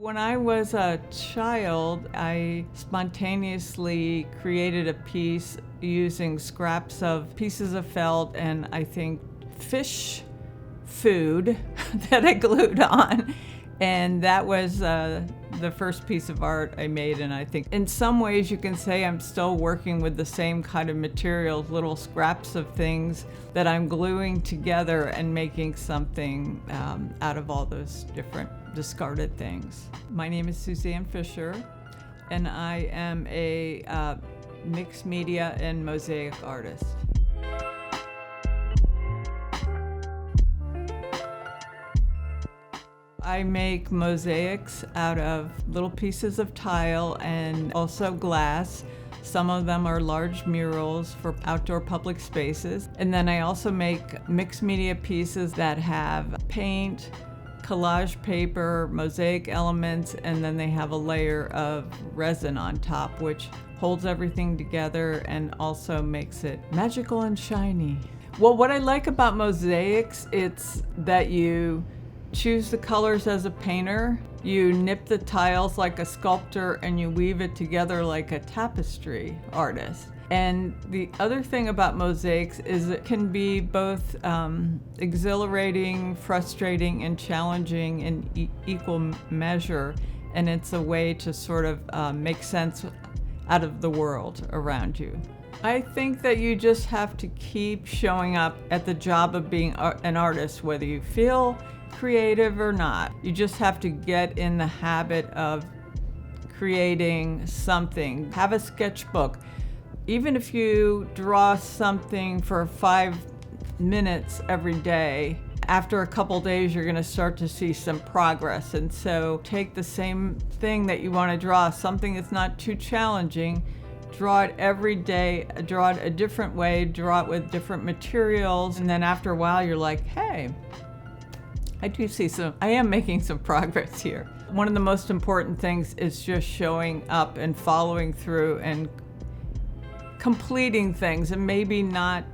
When I was a child, I spontaneously created a piece using scraps of pieces of felt and I think fish food that I glued on. And that was the first piece of art I made. And I think in some ways you can say I'm still working with the same kind of materials, little scraps of things that I'm gluing together and making something out of all those different discarded things. My name is Suzanne Fisher, and I am a mixed media and mosaic artist. I make mosaics out of little pieces of tile and also glass. Some of them are large murals for outdoor public spaces. And then I also make mixed media pieces that have paint, collage paper, mosaic elements, and then they have a layer of resin on top, which holds everything together and also makes it magical and shiny. Well, what I like about mosaics, it's that you choose the colors as a painter, you nip the tiles like a sculptor, and you weave it together like a tapestry artist. And the other thing about mosaics is it can be both exhilarating, frustrating, and challenging in equal measure. And it's a way to sort of make sense out of the world around you. I think that you just have to keep showing up at the job of being an artist, whether you feel creative or not. You just have to get in the habit of creating something. Have a sketchbook. Even if you draw something for 5 minutes every day, after a couple days you're going to start to see some progress. And so take the same thing that you want to draw, something that's not too challenging, draw it every day, draw it a different way, draw it with different materials, and then after a while you're like, hey, I am making some progress here. One of the most important things is just showing up and following through and completing things, and maybe not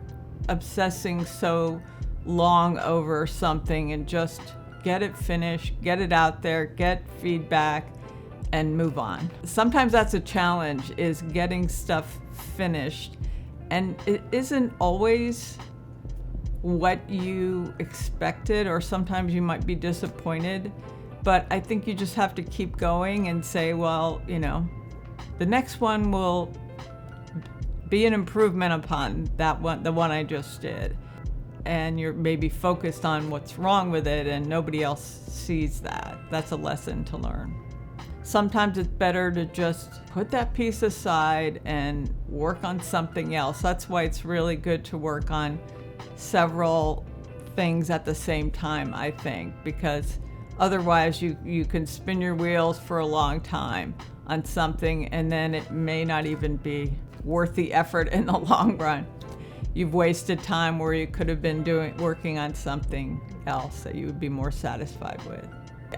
obsessing so long over something, and just get it finished, get it out there, get feedback, and move on. Sometimes that's a challenge, is getting stuff finished, and it isn't always what you expected, or sometimes you might be disappointed, but I think you just have to keep going and say, well, the next one will be an improvement upon that one, the one I just did. And you're maybe focused on what's wrong with it and nobody else sees that. That's a lesson to learn. Sometimes it's better to just put that piece aside and work on something else. That's why it's really good to work on several things at the same time, I think, because otherwise you can spin your wheels for a long time on something and then it may not even be worth the effort in the long run. You've wasted time where you could have been working on something else that you would be more satisfied with.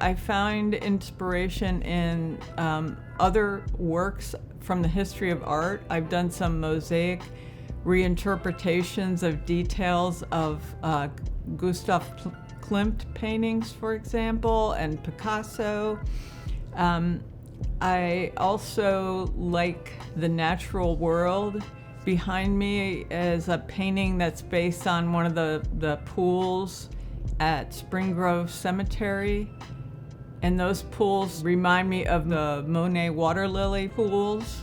I find inspiration in other works from the history of art. I've done some mosaic reinterpretations of details of Gustav Klimt paintings, for example, and Picasso. I also like the natural world. Behind me is a painting that's based on one of the pools at Spring Grove Cemetery. And those pools remind me of the Monet water lily pools.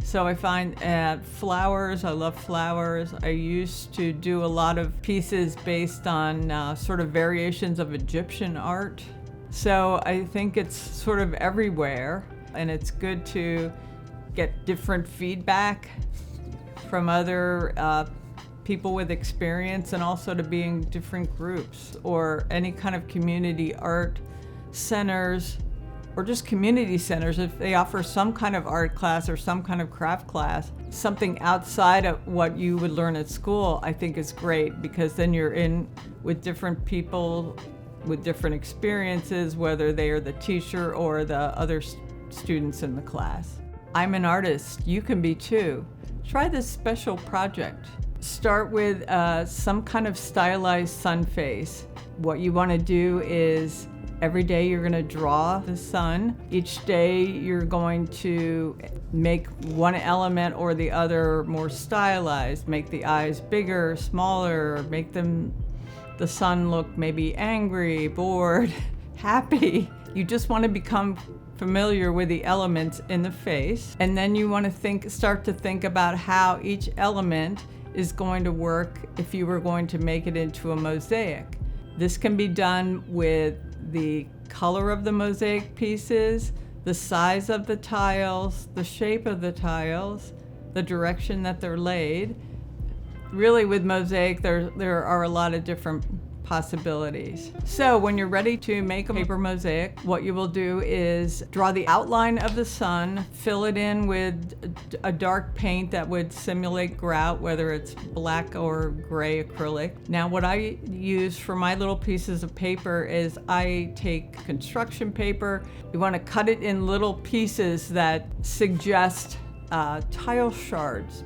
So I find flowers, I love flowers. I used to do a lot of pieces based on sort of variations of Egyptian art. So I think it's sort of everywhere, and it's good to get different feedback from other people with experience, and also to be in different groups or any kind of community art centers, or just community centers. If they offer some kind of art class or some kind of craft class, something outside of what you would learn at school, I think is great, because then you're in with different people with different experiences, whether they are the teacher or the other students in the class. I'm an artist, you can be too. Try this special project. Start with some kind of stylized sun face. What you want to do is Every day you're going to draw the sun. Each day you're going to make one element or the other more stylized, make the eyes bigger, smaller, make the sun look maybe angry, bored, happy. You just want to become familiar with the elements in the face, and then you want to start to think about how each element is going to work if you were going to make it into a mosaic. This can be done with the color of the mosaic pieces, the size of the tiles, the shape of the tiles, the direction that they're laid. Really, with mosaic, there are a lot of different possibilities. So when you're ready to make a paper mosaic, what you will do is draw the outline of the sun, fill it in with a dark paint that would simulate grout, whether it's black or gray acrylic. Now what I use for my little pieces of paper is I take construction paper. You want to cut it in little pieces that suggest tile shards.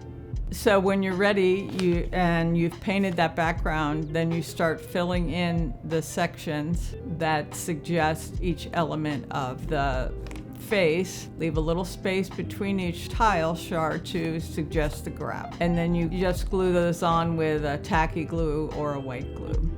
So when you're ready, you've painted that background, then you start filling in the sections that suggest each element of the face. Leave a little space between each tile shard to suggest the grout. And then you just glue those on with a tacky glue or a white glue.